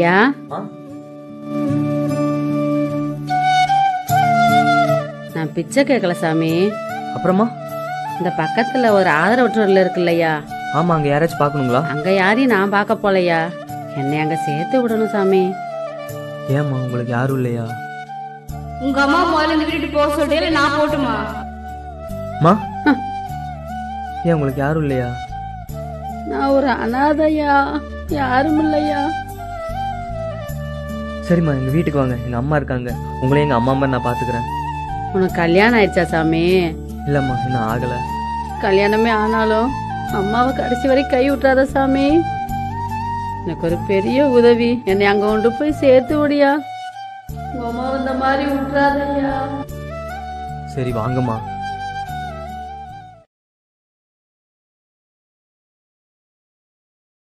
ஐயா நான் பிச்சை கேட்கல சாமி. அப்புறமா இந்த பக்கத்துல ஒரு ஆதரவற்றூர்ல இருக்குல்லையா? ஆமா, அங்க யாராச்சும் பாக்கணுங்களா? அங்க யாரையும் நான் பார்க்க போலையா, என்னை அங்க சேர்த்து விடணும் சாமி. ஏமா உங்களுக்கு யாரும் இல்லையா? உங்க அம்மா முதல்ல இந்த வீட்டு போக சொல்லிட்டு நான் போட்டுமா? மா ஏன் உங்களுக்கு யாரும் இல்லையா? நான் ஒரு அனாதையா, யாரும் இல்லையா. சரிம்மா, எங்க வீட்டுக்கு வாங்க, எங்க அம்மா இருக்காங்க. உங்களையும் எங்க அம்மா மாதிரி நான் பாத்துக்கிறேன். உனக்கு கல்யாணம் ஆயிடுச்சா சாமி? இல்லம்மா, இன்னும் ஆகல. கல்யாணமே ஆனாலும் அம்மாவை கடைசி வரை கை விட்டுறாத சாமி. எனக்கு ஒரு பெரிய உதவி, என்னை அங்க கொண்டு போய் சேர்த்து விடியா. உங்க அம்மா இந்த மாதிரி விட்டுறாதையா. சரி வாங்கம்மா.